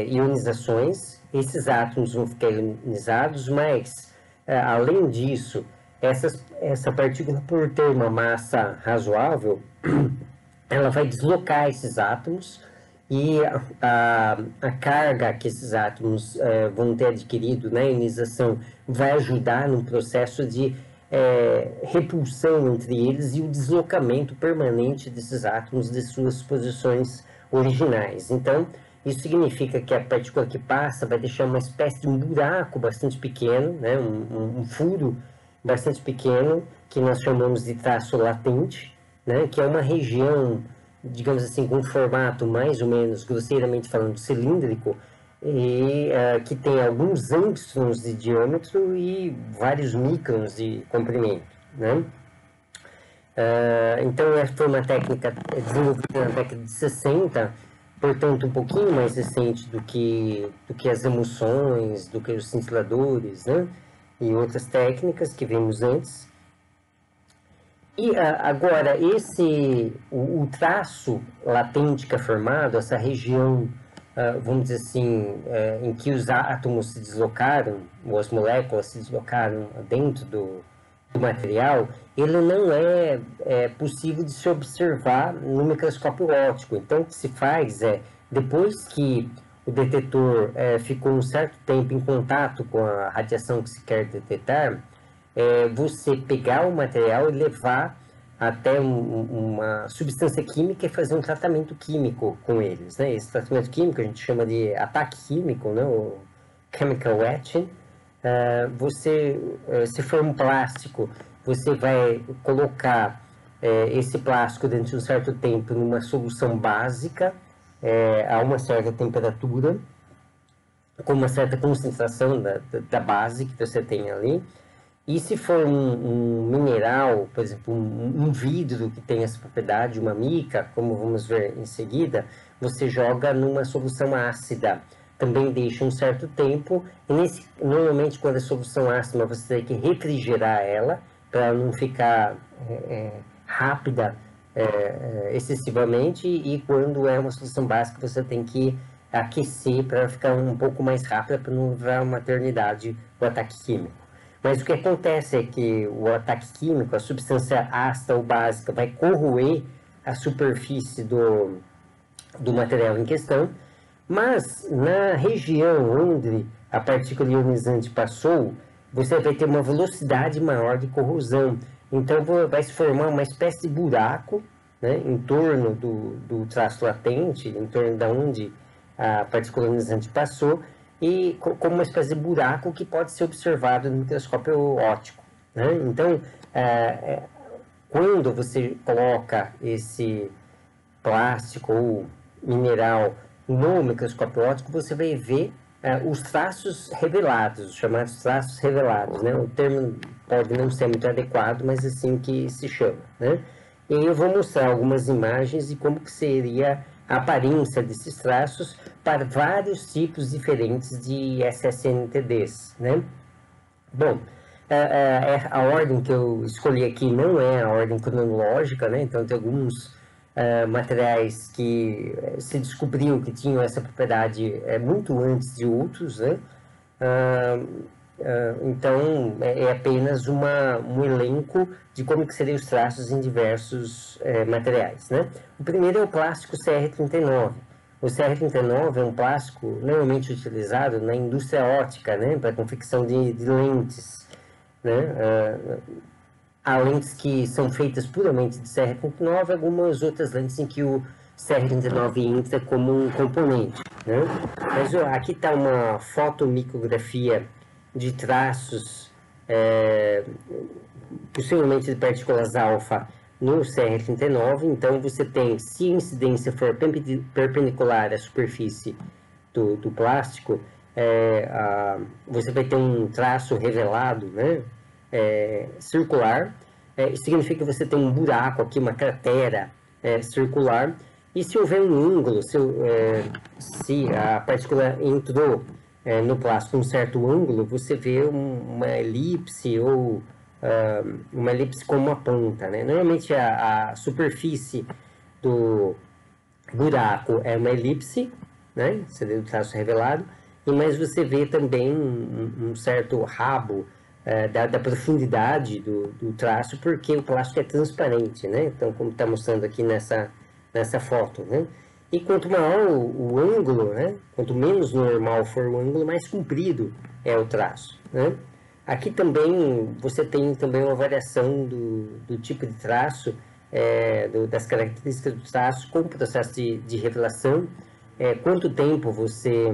ionizações, esses átomos vão ficar ionizados, mas, além disso, essa partícula, por ter uma massa razoável, ela vai deslocar esses átomos e a carga que esses átomos vão ter adquirido na ionização vai ajudar no processo de repulsão entre eles e o deslocamento permanente desses átomos de suas posições originais. Então, isso significa que a partícula que passa vai deixar uma espécie de um buraco bastante pequeno, né, um furo bastante pequeno, que nós chamamos de traço latente, né, que é uma região, digamos assim, com um formato mais ou menos, grosseiramente falando, cilíndrico, e que tem alguns angstroms de diâmetro e vários microns de comprimento, né? Então, foi uma técnica desenvolvida na década de 60, portanto, um pouquinho mais recente do que as emulsões, do que os cintiladores, né? E outras técnicas que vimos antes. E agora, o traço latente que é formado, essa região, vamos dizer assim, em que os átomos se deslocaram, ou as moléculas se deslocaram dentro do material, ele não é possível de se observar no microscópio óptico. Então, o que se faz depois que o detetor ficou um certo tempo em contato com a radiação que se quer detectar, você pegar o material e levar até uma substância química e fazer um tratamento químico com eles, né? Esse tratamento químico a gente chama de ataque químico, né? O chemical etching. Se for um plástico, você vai colocar esse plástico dentro de um certo tempo numa solução básica, a uma certa temperatura, com uma certa concentração da base que você tem ali. E se for um mineral, por exemplo, um vidro que tem essa propriedade, uma mica, como vamos ver em seguida, você joga numa solução ácida. Também deixa um certo tempo, e normalmente quando a solução ácida você tem que refrigerar ela, para não ficar rápida excessivamente, e quando é uma solução básica você tem que aquecer para ficar um pouco mais rápida, para não levar uma eternidade o ataque químico. Mas o que acontece é que o ataque químico, a substância ácida ou básica, vai corroer a superfície do material em questão, mas na região onde a partícula ionizante passou, você vai ter uma velocidade maior de corrosão. Então vai se formar uma espécie de buraco, né, em torno do traço latente, em torno de onde a partícula ionizante passou, e como uma espécie de buraco que pode ser observado no microscópio óptico, né? Então, quando você coloca esse plástico ou mineral no microscópio óptico, você vai ver os traços revelados, os chamados traços revelados, né? O termo pode não ser muito adequado, mas assim que se chama, né? E eu vou mostrar algumas imagens de como que seria a aparência desses traços para vários tipos diferentes de SSNTDs, né? Bom, a ordem que eu escolhi aqui não é a ordem cronológica, né? Então, tem alguns materiais que se descobriu que tinham essa propriedade muito antes de outros, né? Então, é apenas um elenco de como que seriam os traços em diversos materiais, né? O primeiro é o plástico CR39. O CR39 é um plástico normalmente utilizado na indústria óptica, né? Para confecção de lentes, né? Há lentes que são feitas puramente de CR39, algumas outras lentes em que o CR39 entra como um componente, né? Mas aqui está uma fotomicrografia de traços, possivelmente de partículas alfa, no CR39. Então, você tem, se a incidência for perpendicular à superfície do plástico, você vai ter um traço revelado, né? Circular. Isso significa que você tem um buraco aqui, uma cratera circular. E se houver um ângulo, se a partícula entrou no plástico um certo ângulo, você vê uma elipse ou uma elipse com uma ponta, né? Normalmente a superfície do buraco é uma elipse, né? Seria o traço revelado, mas você vê também um certo rabo da profundidade do traço, porque o plástico é transparente, né? Então, como está mostrando aqui nessa foto, né? E quanto maior o ângulo, né? Quanto menos normal for o ângulo, mais comprido é o traço, né? Aqui também você tem também uma variação do tipo de traço, das características do traço com o processo de revelação, quanto tempo você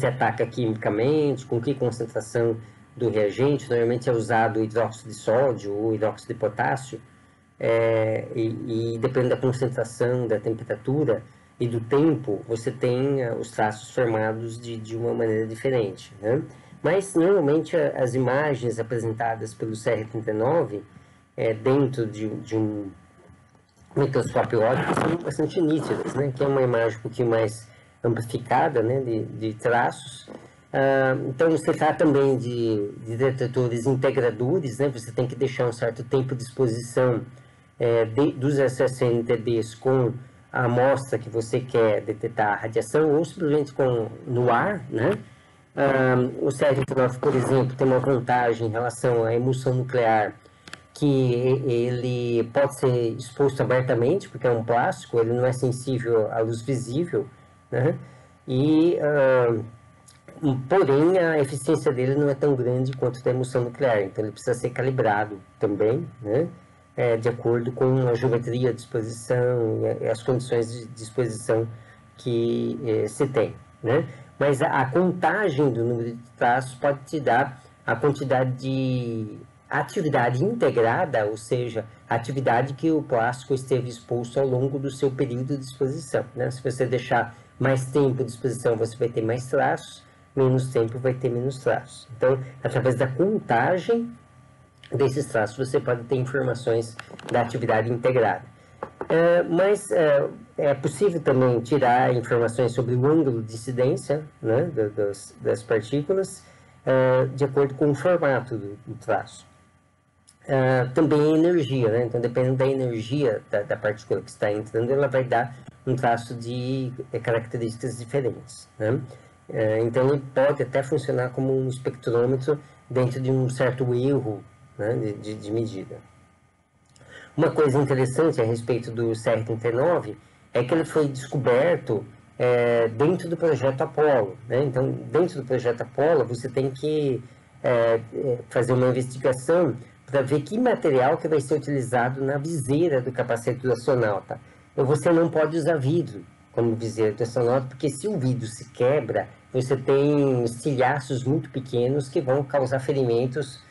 ataca quimicamente, com que concentração do reagente. Normalmente é usado hidróxido de sódio ou hidróxido de potássio, e dependendo da concentração, da temperatura e do tempo, você tem os traços formados de uma maneira diferente, né? Mas normalmente as imagens apresentadas pelo CR39 dentro de um microscópio óptico são bastante nítidas, né? Que é uma imagem um pouquinho mais amplificada, né? De traços. Então, você está também de detetores integradores, né? Você tem que deixar um certo tempo de exposição dos SSNTDs com a amostra que você quer detectar a radiação, ou simplesmente no ar, né? O CR39, por exemplo, tem uma vantagem em relação à emulsão nuclear, que ele pode ser exposto abertamente, porque é um plástico, ele não é sensível à luz visível, né? Porém, a eficiência dele não é tão grande quanto da emulsão nuclear, então ele precisa ser calibrado também, né? De acordo com a geometria de exposição e as condições de exposição que se tem, né? Mas a contagem do número de traços pode te dar a quantidade de atividade integrada, ou seja, a atividade que o plástico esteve exposto ao longo do seu período de exposição, né? Se você deixar mais tempo de exposição, você vai ter mais traços, menos tempo vai ter menos traços. Então, através da contagem desses traços, você pode ter informações da atividade integrada. Mas é possível também tirar informações sobre o ângulo de incidência, né, das partículas, de acordo com o formato do traço. Também a energia, né? Então, dependendo da energia da partícula que está entrando, ela vai dar um traço de características diferentes, né? Então, ele pode até funcionar como um espectrômetro dentro de um certo erro, né, de medida. Uma coisa interessante a respeito do CR39 é que ele foi descoberto dentro do projeto Apollo, né? Então, dentro do projeto Apollo, você tem que fazer uma investigação para ver que material que vai ser utilizado na viseira do capacete do astronauta. Então, você não pode usar vidro como viseira do astronauta, porque se o vidro se quebra, você tem estilhaços muito pequenos que vão causar ferimentos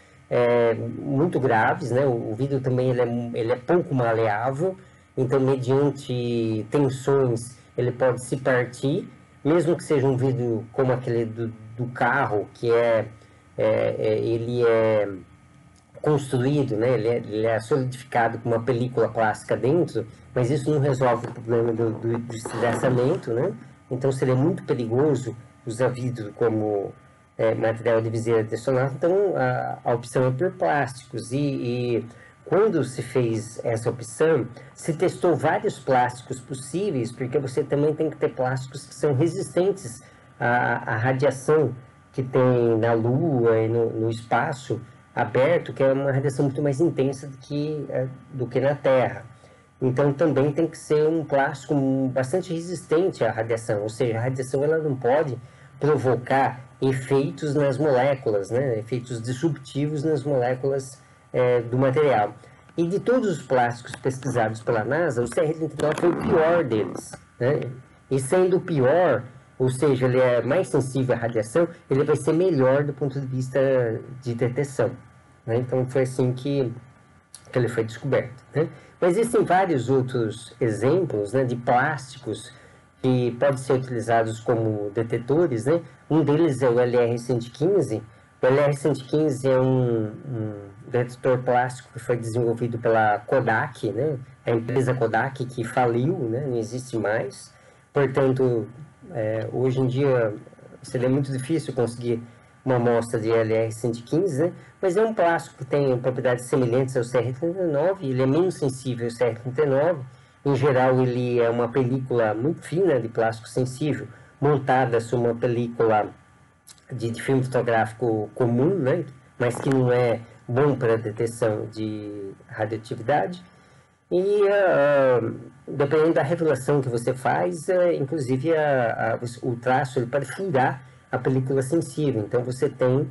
muito graves, né? O vidro também ele é pouco maleável, então mediante tensões ele pode se partir, mesmo que seja um vidro como aquele do carro, que ele é construído, né? Ele é solidificado com uma película plástica dentro, mas isso não resolve o problema do estilhaçamento, né? Então seria muito perigoso usar vidro como material de viseira adicional. Então a opção é por plásticos. E quando se fez essa opção, se testou vários plásticos possíveis, porque você também tem que ter plásticos que são resistentes à radiação que tem na Lua e no espaço aberto, que é uma radiação muito mais intensa do que na Terra. Então também tem que ser um plástico bastante resistente à radiação, ou seja, a radiação ela não pode provocar efeitos nas moléculas, né? Efeitos disruptivos nas moléculas do material. E de todos os plásticos pesquisados pela NASA, o CR39 foi o pior deles, né? E sendo o pior, ou seja, ele é mais sensível à radiação, ele vai ser melhor do ponto de vista de detecção, né? Então foi assim que ele foi descoberto, né? Mas existem vários outros exemplos, né, de plásticos que podem ser utilizados como detetores, né? Um deles é o LR-115. O LR-115 é um detetor plástico que foi desenvolvido pela Kodak, né? A empresa Kodak que faliu, né? Não existe mais. Portanto, hoje em dia seria muito difícil conseguir uma amostra de LR-115, né? Mas é um plástico que tem propriedades semelhantes ao CR39, ele é menos sensível ao CR39. Em geral, ele é uma película muito fina de plástico sensível, montada sobre uma película de filme fotográfico comum, né? Mas que não é bom para a detecção de radioatividade. E dependendo da revelação que você faz, inclusive o traço ele pode furar a película sensível. Então você tem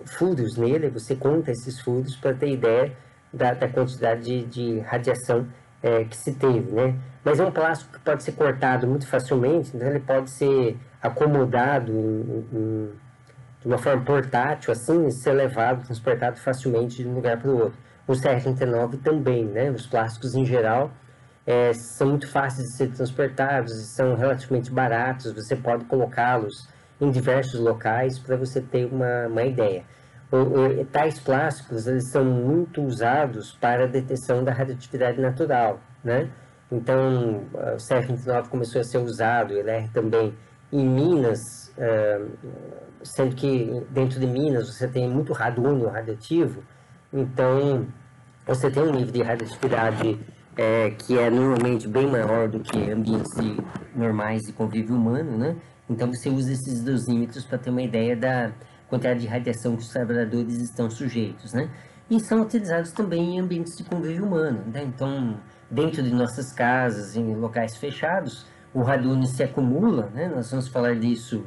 furos nele, você conta esses furos para ter ideia da quantidade de radiação que se teve, né? Mas é um plástico que pode ser cortado muito facilmente, então ele pode ser acomodado de uma forma portátil, assim, ser levado, transportado facilmente de um lugar para o outro. O CR39 também, né? Os plásticos em geral são muito fáceis de ser transportados e são relativamente baratos, você pode colocá-los em diversos locais para você ter uma ideia. Tais plásticos eles são muito usados para a detecção da radioatividade natural, né? Então, o CR39 começou a ser usado, ele é também em Minas, sendo que dentro de Minas você tem muito radônio radioativo, então você tem um nível de radioatividade que é normalmente bem maior do que ambientes normais de convívio humano, né? Então você usa esses dosímetros para ter uma ideia da quantidade de radiação que os trabalhadores estão sujeitos, né? E são utilizados também em ambientes de convívio humano, né? Então, dentro de nossas casas, em locais fechados, o radônio se acumula, né? Nós vamos falar disso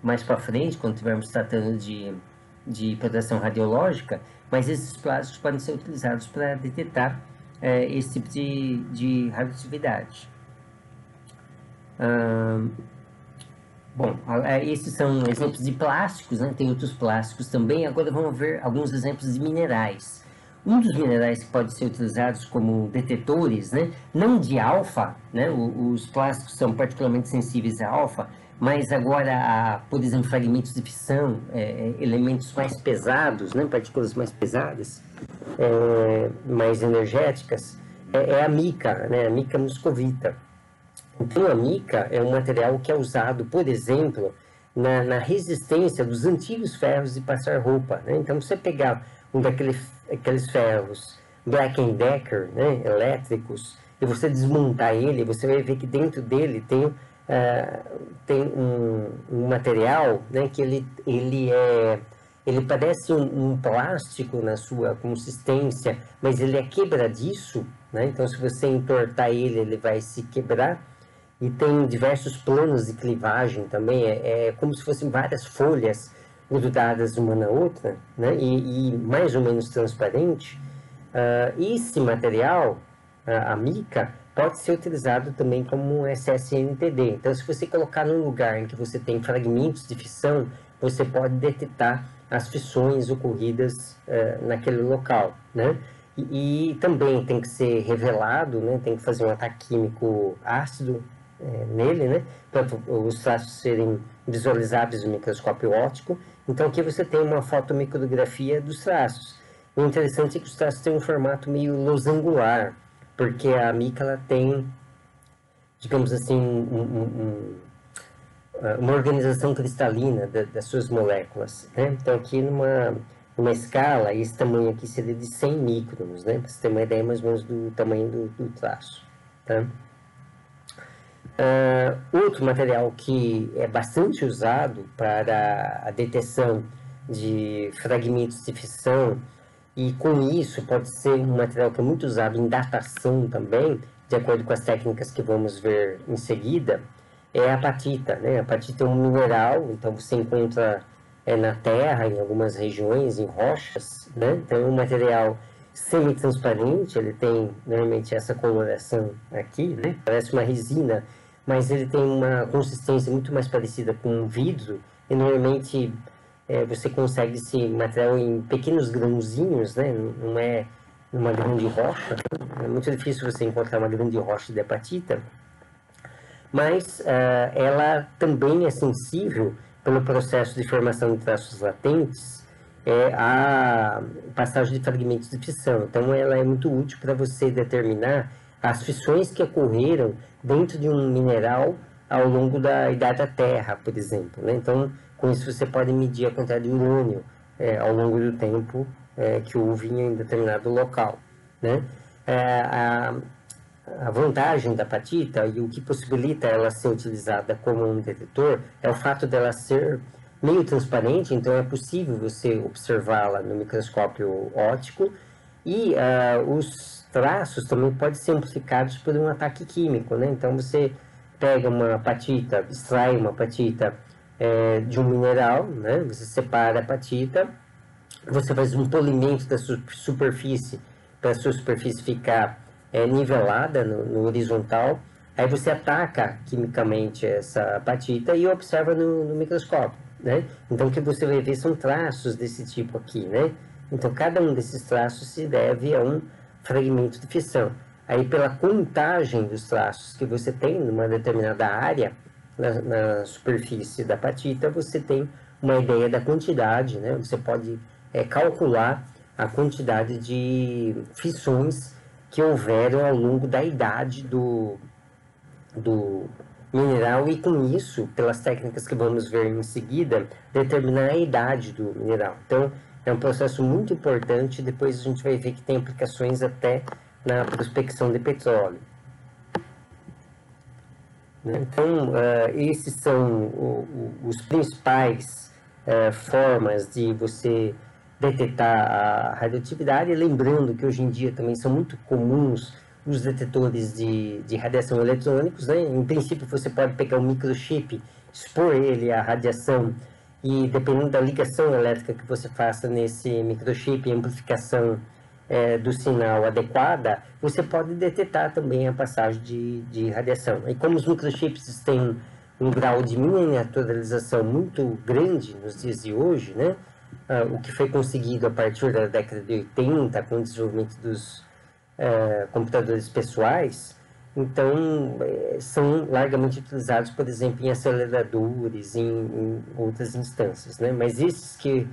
mais para frente, quando estivermos tratando de proteção radiológica, mas esses plásticos podem ser utilizados para detectar esse tipo de radioatividade. Bom, esses são exemplos de plásticos, né? Tem outros plásticos também. Agora vamos ver alguns exemplos de minerais. Um dos minerais que pode ser utilizados como detetores, né? Não de alfa, né? Os plásticos são particularmente sensíveis a alfa, mas agora, por exemplo, fragmentos de fissão, elementos mais pesados, né? Partículas mais pesadas, mais energéticas, é a mica, né? A mica moscovita. Então, a mica é um material que é usado, por exemplo, na resistência dos antigos ferros de passar roupa, né? Então, você pegar um daqueles ferros Black Decker, né, elétricos, e você desmontar ele, você vai ver que dentro dele tem um material, né, que ele parece um plástico na sua consistência, mas ele é quebradiço, né? Então, se você entortar ele, ele vai se quebrar. E tem diversos planos de clivagem também, é como se fossem várias folhas grudadas uma na outra, né? E mais ou menos transparente. Esse material, a mica, pode ser utilizado também como SSNTD. Então, se você colocar num lugar em que você tem fragmentos de fissão, você pode detectar as fissões ocorridas naquele local, né? E também tem que ser revelado, né? Tem que fazer um ataque químico ácido nele, né? Para os traços serem visualizáveis no microscópio óptico. Então, aqui você tem uma fotomicrografia dos traços. O interessante é que os traços têm um formato meio losangular, porque a mica ela tem, digamos assim, uma organização cristalina das suas moléculas, né? Então, aqui numa escala, esse tamanho aqui seria de 100 microns, né? Para você ter uma ideia mais ou menos do tamanho do traço, tá? Outro material que é bastante usado para a detecção de fragmentos de fissão, e com isso pode ser um material que é muito usado em datação também, de acordo com as técnicas que vamos ver em seguida, é a apatita, né? A apatita é um mineral, então você encontra na terra, em algumas regiões, em rochas, né? Então é um material semi-transparente, ele tem normalmente essa coloração aqui, né? Parece uma resina, mas ele tem uma consistência muito mais parecida com um vidro, e normalmente você consegue esse material em pequenos grãozinhos, né? Não é uma grande rocha, é muito difícil você encontrar uma grande rocha de apatita, mas ela também é sensível pelo processo de formação de traços latentes à passagem de fragmentos de fissão. Então, ela é muito útil para você determinar as fissões que ocorreram dentro de um mineral ao longo da idade da Terra, por exemplo, né? Então, com isso você pode medir a quantidade de urânio ao longo do tempo que houve em determinado local, né? A vantagem da apatita e o que possibilita ela ser utilizada como um detetor é o fato dela ser meio transparente, então é possível você observá-la no microscópio óptico, e os traços também podem ser amplificados por um ataque químico, né? Então você pega uma apatita, extrai uma apatita de um mineral, né? Você separa a apatita, você faz um polimento da superfície para a sua superfície ficar nivelada no horizontal, aí você ataca quimicamente essa apatita e observa no microscópio, né? Então o que você vai ver são traços desse tipo aqui, né? Então cada um desses traços se deve a um fragmento de fissão. Aí pela contagem dos traços que você tem numa determinada área na superfície da apatita, você tem uma ideia da quantidade, né? Você pode calcular a quantidade de fissões que houveram ao longo da idade do mineral, e com isso, pelas técnicas que vamos ver em seguida, determinar a idade do mineral. Então, é um processo muito importante, depois a gente vai ver que tem aplicações até na prospecção de petróleo. Então, esses são os principais formas de você detectar a radioatividade, lembrando que hoje em dia também são muito comuns os detetores de radiação eletrônicos, né? Em princípio, você pode pegar um microchip, expor ele à radiação, e dependendo da ligação elétrica que você faça nesse microchip, a amplificação do sinal adequada, você pode detectar também a passagem de radiação. E como os microchips têm um grau de miniaturização muito grande nos dias de hoje, né? O que foi conseguido a partir da década de 80, com o desenvolvimento dos computadores pessoais, então são largamente utilizados, por exemplo, em aceleradores, em outras instâncias, né? Mas esses que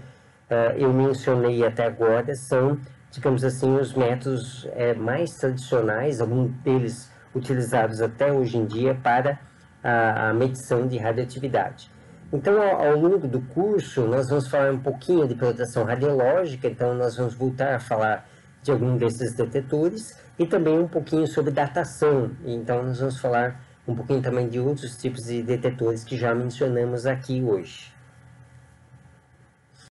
eu mencionei até agora são, digamos assim, os métodos mais tradicionais, alguns deles utilizados até hoje em dia para a medição de radioatividade. Então, ao longo do curso, nós vamos falar um pouquinho de proteção radiológica, então nós vamos voltar a falar de algum desses detetores e também um pouquinho sobre datação. Então, nós vamos falar um pouquinho também de outros tipos de detetores que já mencionamos aqui hoje.